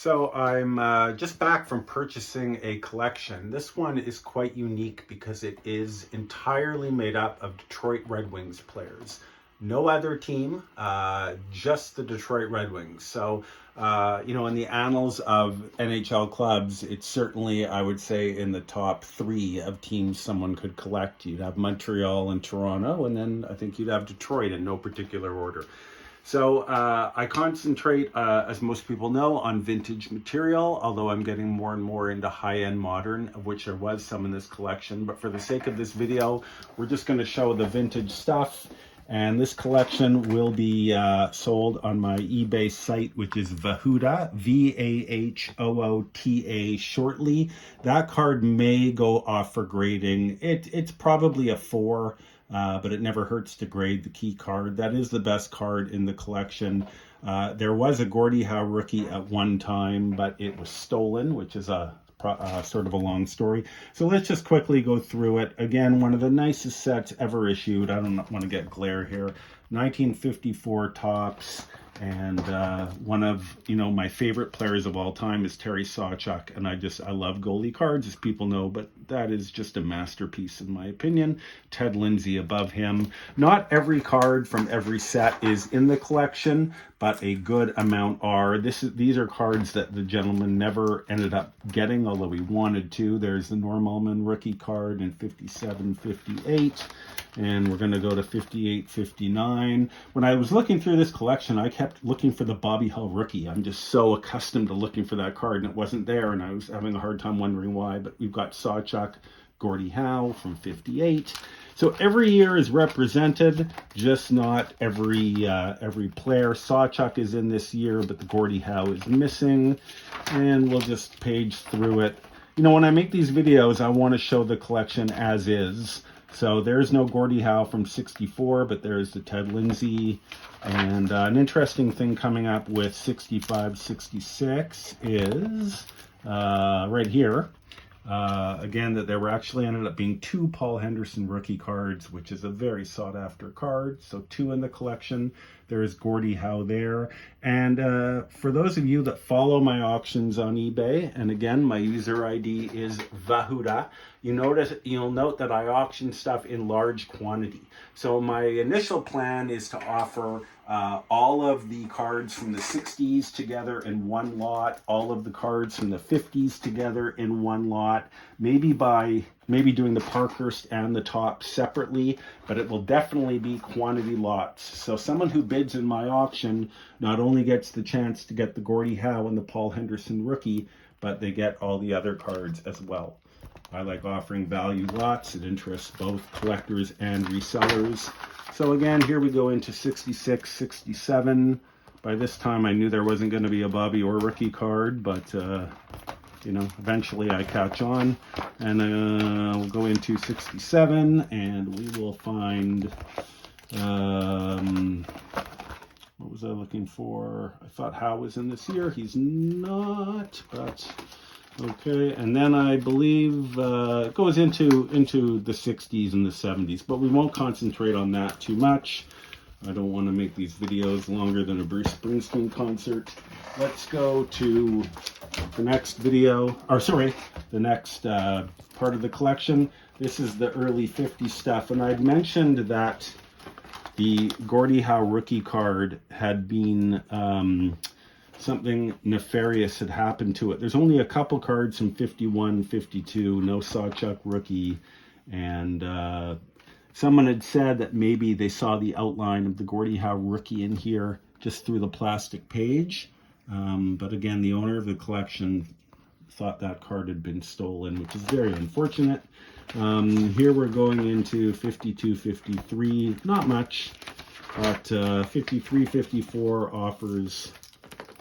So I'm just back from purchasing a collection. This one is quite unique because it is entirely made up of Detroit Red Wings players. No other team, just the Detroit Red Wings. So, in the annals of NHL clubs, it's certainly, I would say, in the top three of teams someone could collect. You'd have Montreal and Toronto, and then I think you'd have Detroit in no particular order. So I concentrate, as most people know, on vintage material, although I'm getting more and more into high-end modern, of which there was some in this collection. But for the sake of this video, we're just going to show the vintage stuff. And this collection will be sold on my eBay site, which is Vahoota, Vahoota, shortly. That card may go off for grading. It's probably a 4. But it never hurts to grade the key card. That is the best card in the collection. There was a Gordie Howe rookie at one time, but it was stolen, which is a sort of a long story. So let's just quickly go through it. Again, one of the nicest sets ever issued. I don't want to get glare here. 1954 Topps. And one of, my favorite players of all time is Terry Sawchuk. And I love goalie cards, as people know, but that is just a masterpiece in my opinion. Ted Lindsay above him. Not every card from every set is in the collection, but a good amount are. These are cards that the gentleman never ended up getting, although he wanted to. There's the Norm Allman rookie card in 57, 58. And we're going to go to 58, 59. When I was looking through this collection, I kept looking for the Bobby Hull rookie. I'm just so accustomed to looking for that card, and it wasn't there, and I was having a hard time wondering why. But we've got Sawchuk, Gordie Howe from 58. So every year is represented, just not every player. Sawchuk is in this year, but the Gordie Howe is missing. And we'll just page through it. When I make these videos, I want to show the collection as is. So there's no Gordie Howe from 64, but there's the Ted Lindsay. And an interesting thing coming up with 65, 66 is right here. Again, that there were actually ended up being 2 Paul Henderson rookie cards, which is a very sought after card. So 2 in the collection. There's Gordie Howe there. And for those of you that follow my auctions on eBay, and again, my user ID is Vahoota, you'll note that I auction stuff in large quantity. So my initial plan is to offer all of the cards from the 60s together in one lot, all of the cards from the 50s together in one lot, maybe doing the Parkhurst and the Topps separately, but it will definitely be quantity lots. So someone who bids in my auction not only gets the chance to get the Gordie Howe and the Paul Henderson rookie, but they get all the other cards as well. I like offering value lots. It interests both collectors and resellers. So again, here we go into 66, 67. By this time, I knew there wasn't going to be a Bobby Orr rookie card, but eventually I catch on. And we'll go into 67, and we will find, what was I looking for? I thought Howe was in this year. He's not, but okay. And then I believe it goes into the 60s and the 70s, but we won't concentrate on that too much. I don't want to make these videos longer than a Bruce Springsteen concert. Let's go to the next video, the next part of the collection. This is the early 50s stuff, and I'd mentioned that the Gordie Howe rookie card had been something nefarious had happened to it. There's only a couple cards from 51, 52, no Sawchuk rookie, and someone had said that maybe they saw the outline of the Gordie Howe rookie in here just through the plastic page. But again, the owner of the collection thought that card had been stolen, which is very unfortunate. Here we're going into 52, 53, not much, but 53, 54 offers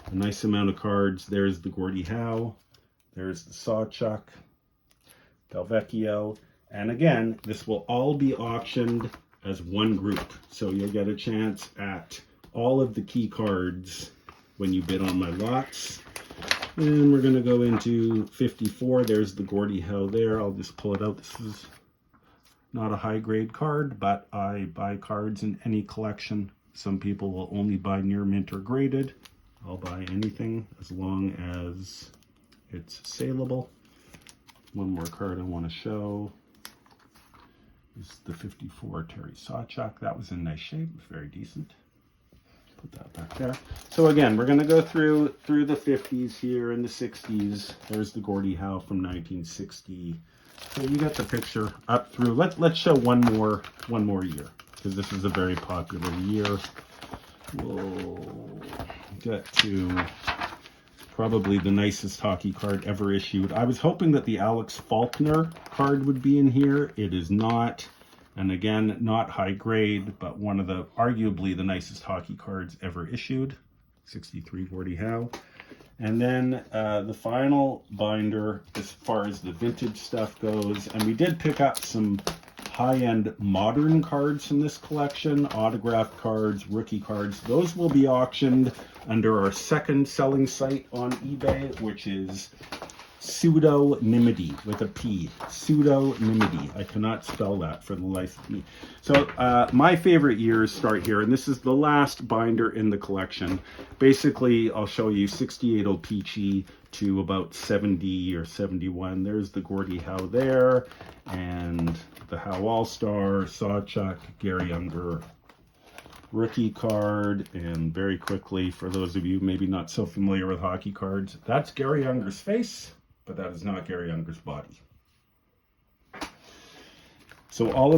a nice amount of cards. There's the Gordie Howe, there's the Sawchuk, Delvecchio, and again, this will all be auctioned as one group. So you'll get a chance at all of the key cards when you bid on my lots. And we're going to go into 54. There's the Gordie Howe there. I'll just pull it out. This is not a high grade card, but I buy cards in any collection. Some people will only buy near mint or graded. I'll buy anything as long as it's saleable. One more card I want to show is the 54 Terry Sawchuk. That was in nice shape, very decent. Put that back there. So again, we're going to go through the 50s here and the 60s. There's the Gordie Howe from 1960. So you got the picture up through. Let's show one more year, because this is a very popular year. We'll get to probably the nicest hockey card ever issued. I was hoping that the Alex Faulkner card would be in here. It is not. And again, not high grade, but one of the arguably the nicest hockey cards ever issued. 63 Gordie Howe. And then the final binder as far as the vintage stuff goes. And we did pick up some high-end modern cards from this collection, autographed cards, rookie cards. Those will be auctioned under our second selling site on eBay, which is Pseudonymity with a P. Pseudonymity. I cannot spell that for the life of me. So my favorite years start here, and this is the last binder in the collection. Basically, I'll show you 68 O-Pee-Chee to about 70 or 71. There's the Gordie Howe there, and the Howe All-Star, Sawchuk, Gary Unger rookie card. And very quickly, for those of you maybe not so familiar with hockey cards, that's Gary Unger's face, but that is not Gary Unger's body. So all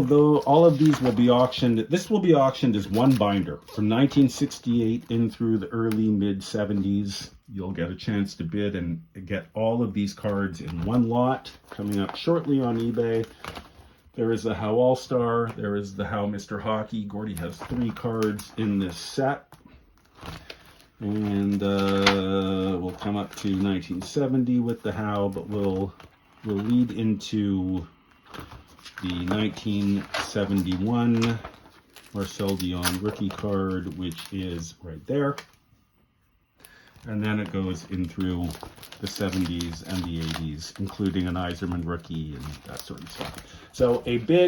of these will be auctioned. This will be auctioned as one binder from 1968 in through the early mid 70s. You'll get a chance to bid and get all of these cards in one lot coming up shortly on eBay. There is the Howe All-Star. There is the Howe Mr. Hockey. Gordie has 3 cards in this set. And we'll come up to 1970 with the Howe, but we'll lead into the 1971 Marcel Dion rookie card, which is right there. And then it goes in through the 70s and the 80s, including an Yzerman rookie and that sort of stuff. So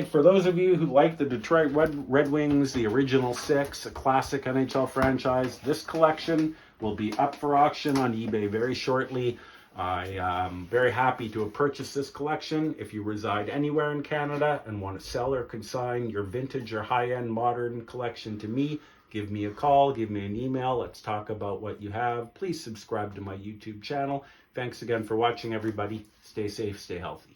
for those of you who like the Detroit Red Wings, the original 6, a classic NHL franchise, this collection will be up for auction on eBay very shortly. I am very happy to have purchased this collection. If you reside anywhere in Canada and want to sell or consign your vintage or high-end modern collection to me, give me a call, give me an email. Let's talk about what you have. Please subscribe to my YouTube channel. Thanks again for watching, everybody. Stay safe, stay healthy.